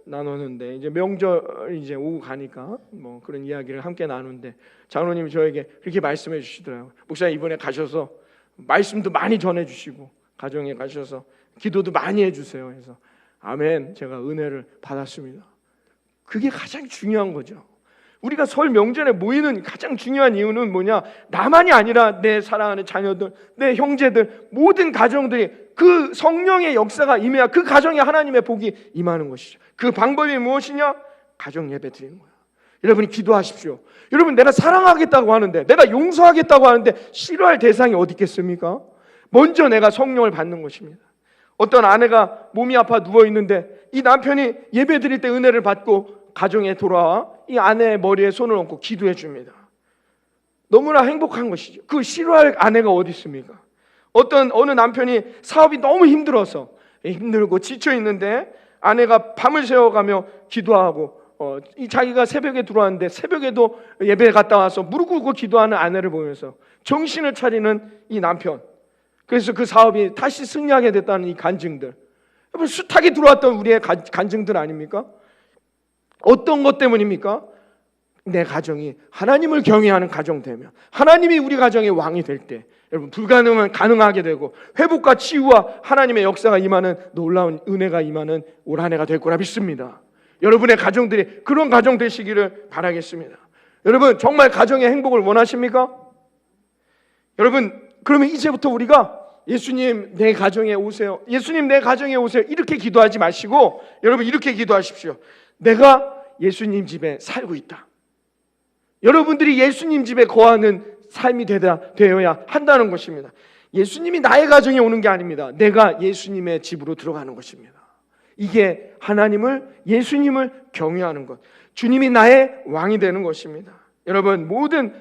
나눴는데 이제 명절 이제 오고 가니까 뭐 그런 이야기를 함께 나누는데 장로님이 저에게 그렇게 말씀해 주시더라고요. 목사님 이번에 가셔서 말씀도 많이 전해 주시고 가정에 가셔서 기도도 많이 해주세요. 그래서 아멘, 제가 은혜를 받았습니다. 그게 가장 중요한 거죠. 우리가 설 명절에 모이는 가장 중요한 이유는 뭐냐? 나만이 아니라 내 사랑하는 자녀들, 내 형제들, 모든 가정들이 그 성령의 역사가 임해야 그 가정에 하나님의 복이 임하는 것이죠. 그 방법이 무엇이냐? 가정 예배 드리는 거예요. 여러분이 기도하십시오. 여러분 내가 사랑하겠다고 하는데, 내가 용서하겠다고 하는데 싫어할 대상이 어디 있겠습니까? 먼저 내가 성령을 받는 것입니다. 어떤 아내가 몸이 아파 누워있는데 이 남편이 예배 드릴 때 은혜를 받고 가정에 돌아와 이 아내의 머리에 손을 얹고 기도해 줍니다. 너무나 행복한 것이죠. 그 싫어할 아내가 어디 있습니까? 어느 남편이 사업이 너무 힘들어서 힘들고 지쳐 있는데 아내가 밤을 새워가며 기도하고 자기가 새벽에 들어왔는데 새벽에도 예배에 갔다 와서 무릎 꿇고 기도하는 아내를 보면서 정신을 차리는 이 남편, 그래서 그 사업이 다시 승리하게 됐다는 이 간증들, 여러분 숱하게 들어왔던 우리의 간증들 아닙니까? 어떤 것 때문입니까? 내 가정이 하나님을 경외하는 가정 되면, 하나님이 우리 가정의 왕이 될 때 여러분 불가능은 가능하게 되고 회복과 치유와 하나님의 역사가 임하는 놀라운 은혜가 임하는 올 한 해가 될 거라 믿습니다. 여러분의 가정들이 그런 가정 되시기를 바라겠습니다. 여러분 정말 가정의 행복을 원하십니까? 여러분 그러면 이제부터 우리가 예수님 내 가정에 오세요, 예수님 내 가정에 오세요 이렇게 기도하지 마시고 여러분 이렇게 기도하십시오. 내가 예수님 집에 살고 있다. 여러분들이 예수님 집에 거하는 삶이 되어야 한다는 것입니다. 예수님이 나의 가정에 오는 게 아닙니다. 내가 예수님의 집으로 들어가는 것입니다. 이게 예수님을 경외하는 것, 주님이 나의 왕이 되는 것입니다. 여러분 모든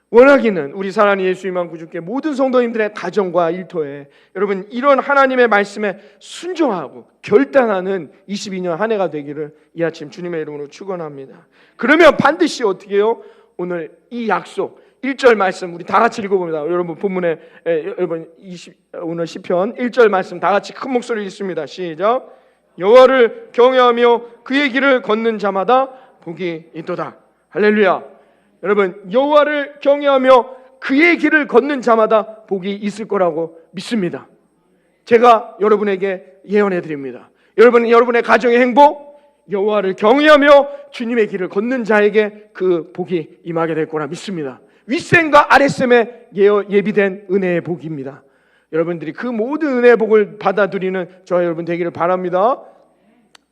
원하기는 우리 사랑하는 예수 이만 구주께 모든 성도님들의 가정과 일터에 여러분 이런 하나님의 말씀에 순종하고 결단하는 22년 한 해가 되기를 이 아침 주님의 이름으로 축원합니다. 그러면 반드시 어떻게 해요? 오늘 이 약속 1절 말씀 우리 다 같이 읽어봅니다. 여러분 본문에 오늘 시편 1절 말씀 다 같이 큰 목소리로 읽습니다. 시작. 여호와를 경외하며 그의 길을 걷는 자마다 복이 있도다. 할렐루야. 여러분 여호와를 경외하며 그의 길을 걷는 자마다 복이 있을 거라고 믿습니다. 제가 여러분에게 예언해 드립니다. 여러분의 가정의 행복, 여호와를 경외하며 주님의 길을 걷는 자에게 그 복이 임하게 될 거라 믿습니다. 윗셈과 아랫셈에 예비된 은혜의 복입니다. 여러분들이 그 모든 은혜의 복을 받아들이는 저와 여러분 되기를 바랍니다.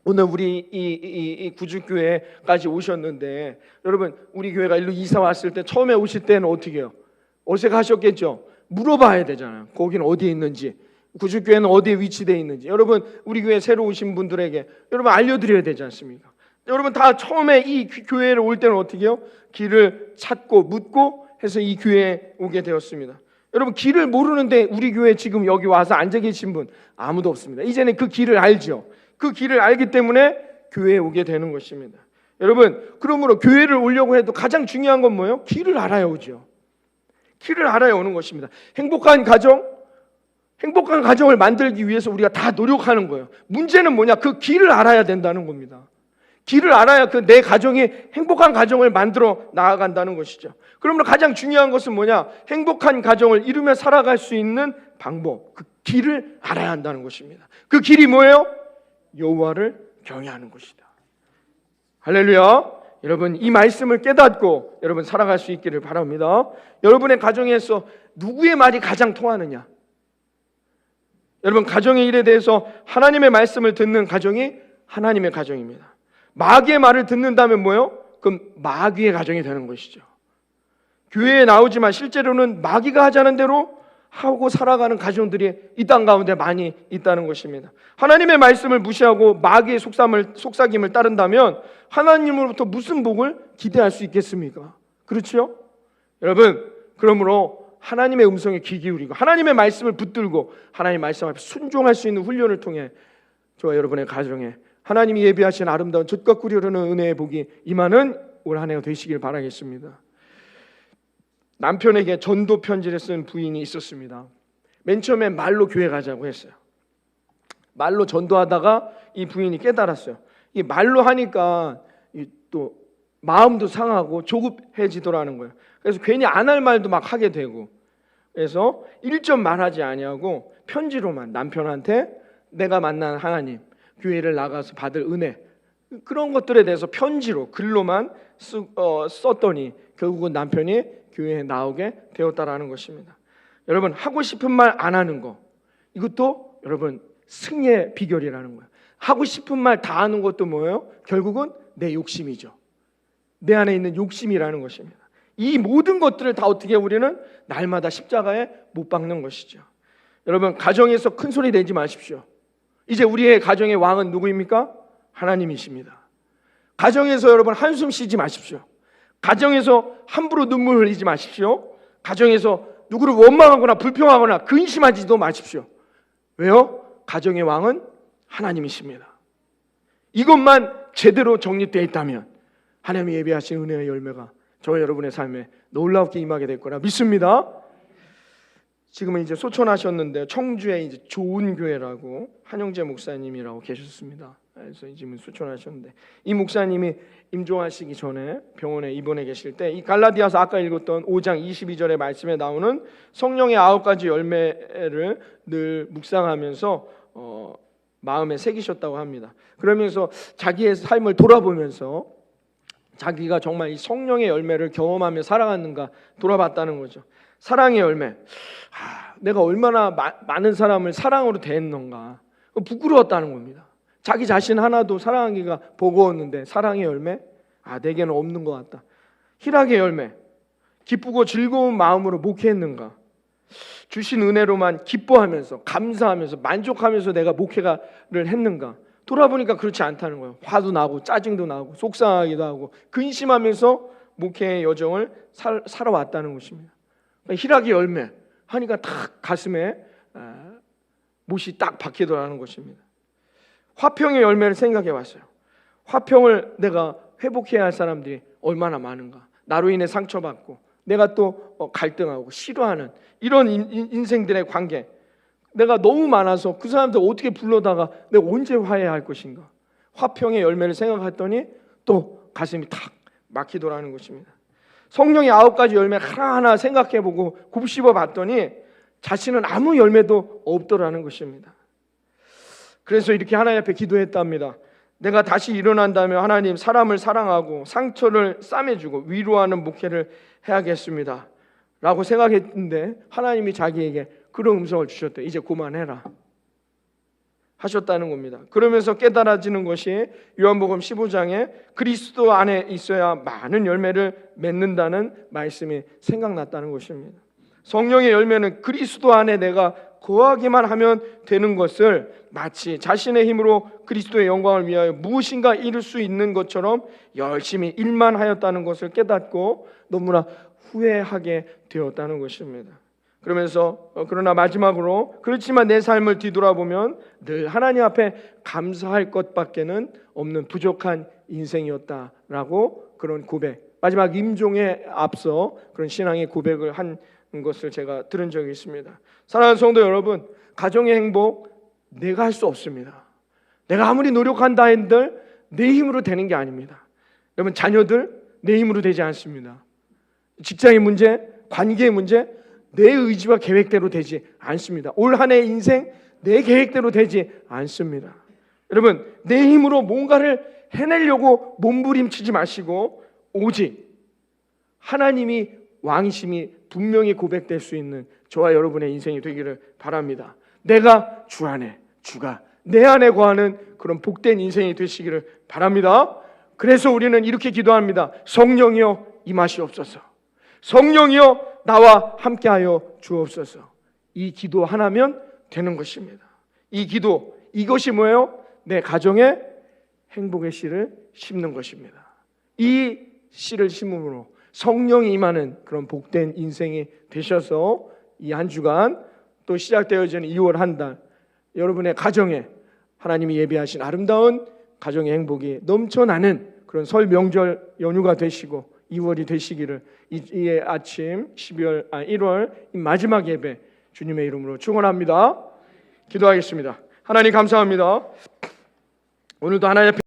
오늘 우리 이 구주교회까지 오셨는데 여러분 우리 교회가 일로 이사 왔을 때 처음에 오실 때는 어떻게 해요? 어색하셨겠죠? 물어봐야 되잖아요. 거기는 어디에 있는지, 구주교회는 어디에 위치되어 있는지 여러분 우리 교회 새로 오신 분들에게 여러분 알려드려야 되지 않습니까? 여러분 다 처음에 이 교회를 올 때는 어떻게 해요? 길을 찾고 묻고 해서 이 교회에 오게 되었습니다. 여러분 길을 모르는데 우리 교회 지금 여기 와서 앉아 계신 분 아무도 없습니다. 이제는 그 길을 알죠. 그 길을 알기 때문에 교회에 오게 되는 것입니다. 여러분 그러므로 교회를 오려고 해도 가장 중요한 건 뭐예요? 길을 알아야 오죠. 길을 알아야 오는 것입니다. 행복한 가정을 만들기 위해서 우리가 다 노력하는 거예요. 문제는 뭐냐? 그 길을 알아야 된다는 겁니다. 길을 알아야 그 내 가정이 행복한 가정을 만들어 나아간다는 것이죠. 그러므로 가장 중요한 것은 뭐냐? 행복한 가정을 이루며 살아갈 수 있는 방법, 그 길을 알아야 한다는 것입니다. 그 길이 뭐예요? 여호와를 경외하는 것이다. 할렐루야. 여러분 이 말씀을 깨닫고 여러분 살아갈 수 있기를 바랍니다. 여러분의 가정에서 누구의 말이 가장 통하느냐? 여러분 가정의 일에 대해서 하나님의 말씀을 듣는 가정이 하나님의 가정입니다. 마귀의 말을 듣는다면 뭐예요? 그럼 마귀의 가정이 되는 것이죠. 교회에 나오지만 실제로는 마귀가 하자는 대로 하고 살아가는 가정들이 이 땅 가운데 많이 있다는 것입니다. 하나님의 말씀을 무시하고 마귀의 속삭임을 따른다면 하나님으로부터 무슨 복을 기대할 수 있겠습니까? 그렇죠? 여러분 그러므로 하나님의 음성에 귀 기울이고 하나님의 말씀을 붙들고 하나님의 말씀 앞에 순종할 수 있는 훈련을 통해 저와 여러분의 가정에 하나님이 예비하신 아름다운 젖과 꿀이 흐르는 은혜의 복이 임하는 올 한 해가 되시길 바라겠습니다. 남편에게 전도 편지를 쓴 부인이 있었습니다. 맨 처음에 말로 교회 가자고 했어요. 말로 전도하다가 이 부인이 깨달았어요. 이 말로 하니까 또 마음도 상하고 조급해지더라는 거예요. 그래서 괜히 안 할 말도 막 하게 되고, 그래서 일절 말하지 아니하고 편지로만 남편한테 내가 만난 하나님, 교회를 나가서 받을 은혜, 그런 것들에 대해서 편지로 글로만 썼더니 결국은 남편이 교회에 나오게 되었다라는 것입니다. 여러분 하고 싶은 말 안 하는 거, 이것도 여러분 승리의 비결이라는 거예요. 하고 싶은 말 다 하는 것도 뭐예요? 결국은 내 욕심이죠. 내 안에 있는 욕심이라는 것입니다. 이 모든 것들을 다 어떻게 우리는 날마다 십자가에 못 박는 것이죠. 여러분 가정에서 큰 소리 내지 마십시오. 이제 우리의 가정의 왕은 누구입니까? 하나님이십니다. 가정에서 여러분 한숨 쉬지 마십시오. 가정에서 함부로 눈물 흘리지 마십시오. 가정에서 누구를 원망하거나 불평하거나 근심하지도 마십시오. 왜요? 가정의 왕은 하나님이십니다. 이것만 제대로 정립되어 있다면 하나님이 예비하신 은혜의 열매가 저와 여러분의 삶에 놀랍게 임하게 될 거라 믿습니다. 지금은 이제 소천하셨는데 청주에 이제 좋은 교회라고 한영재 목사님이라고 계셨습니다. 그래서 지금 소천하셨는데 이 목사님이 임종하시기 전에 병원에 입원해 계실 때 이 갈라디아서 아까 읽었던 5장 22절의 말씀에 나오는 성령의 9가지 열매를 늘 묵상하면서 마음에 새기셨다고 합니다. 그러면서 자기의 삶을 돌아보면서 자기가 정말 이 성령의 열매를 경험하며 살아갔는가 돌아봤다는 거죠. 사랑의 열매, 내가 얼마나 많은 사람을 사랑으로 대했는가, 부끄러웠다는 겁니다. 자기 자신 하나도 사랑하기가 버거웠는데 사랑의 열매? 내게는 없는 것 같다. 희락의 열매, 기쁘고 즐거운 마음으로 목회했는가, 주신 은혜로만 기뻐하면서 감사하면서 만족하면서 내가 목회를 했는가, 돌아보니까 그렇지 않다는 거예요. 화도 나고 짜증도 나고 속상하기도 하고 근심하면서 목회의 여정을 살아왔다는 것입니다. 희락의 열매 하니까 딱 가슴에 못이 딱 박히더라는 것입니다. 화평의 열매를 생각해 봤어요. 화평을 내가 회복해야 할 사람들이 얼마나 많은가. 나로 인해 상처받고 내가 또 갈등하고 싫어하는 이런 인생들의 관계, 내가 너무 많아서 그 사람들 어떻게 불러다가 내가 언제 화해할 것인가. 화평의 열매를 생각했더니 또 가슴이 탁 막히더라는 것입니다. 성령의 9가지 열매 하나하나 생각해보고 곱씹어 봤더니 자신은 아무 열매도 없더라는 것입니다. 그래서 이렇게 하나님 앞에 기도했답니다. 내가 다시 일어난다면 하나님, 사람을 사랑하고 상처를 싸매주고 위로하는 목회를 해야겠습니다 라고 생각했는데 하나님이 자기에게 그런 음성을 주셨대. 이제 그만해라 하셨다는 겁니다. 그러면서 깨달아지는 것이 요한복음 15장에 그리스도 안에 있어야 많은 열매를 맺는다는 말씀이 생각났다는 것입니다. 성령의 열매는 그리스도 안에 내가 거하기만 하면 되는 것을 마치 자신의 힘으로 그리스도의 영광을 위하여 무엇인가 이룰 수 있는 것처럼 열심히 일만 하였다는 것을 깨닫고 너무나 후회하게 되었다는 것입니다. 그러면서 그러나 마지막으로 그렇지만 내 삶을 뒤돌아보면 늘 하나님 앞에 감사할 것밖에는 없는 부족한 인생이었다라고 그런 고백, 마지막 임종에 앞서 그런 신앙의 고백을 한 것을 제가 들은 적이 있습니다. 사랑하는 성도 여러분, 가정의 행복 내가 할 수 없습니다. 내가 아무리 노력한다 한들 내 힘으로 되는 게 아닙니다. 여러분, 자녀들 내 힘으로 되지 않습니다. 직장의 문제, 관계의 문제 내 의지와 계획대로 되지 않습니다. 올 한 해의 인생 내 계획대로 되지 않습니다. 여러분, 내 힘으로 뭔가를 해내려고 몸부림치지 마시고 오직 하나님이 왕이심이 분명히 고백될 수 있는 저와 여러분의 인생이 되기를 바랍니다. 내가 주 안에, 주가 내 안에 거하는 그런 복된 인생이 되시기를 바랍니다. 그래서 우리는 이렇게 기도합니다. 성령이여 임하시옵소서. 성령이여 나와 함께하여 주옵소서. 이 기도 하나면 되는 것입니다. 이 기도, 이것이 뭐예요? 내 가정에 행복의 씨를 심는 것입니다. 이 씨를 심음으로 성령이 임하는 그런 복된 인생이 되셔서 이 한 주간 또 시작되어지는 2월 한 달 여러분의 가정에 하나님이 예비하신 아름다운 가정의 행복이 넘쳐나는 그런 설 명절 연휴가 되시고 2월이 되시기를 이 아침 1월 마지막 예배 주님의 이름으로 축원합니다. 기도하겠습니다. 하나님 감사합니다. 오늘도 하나님 앞에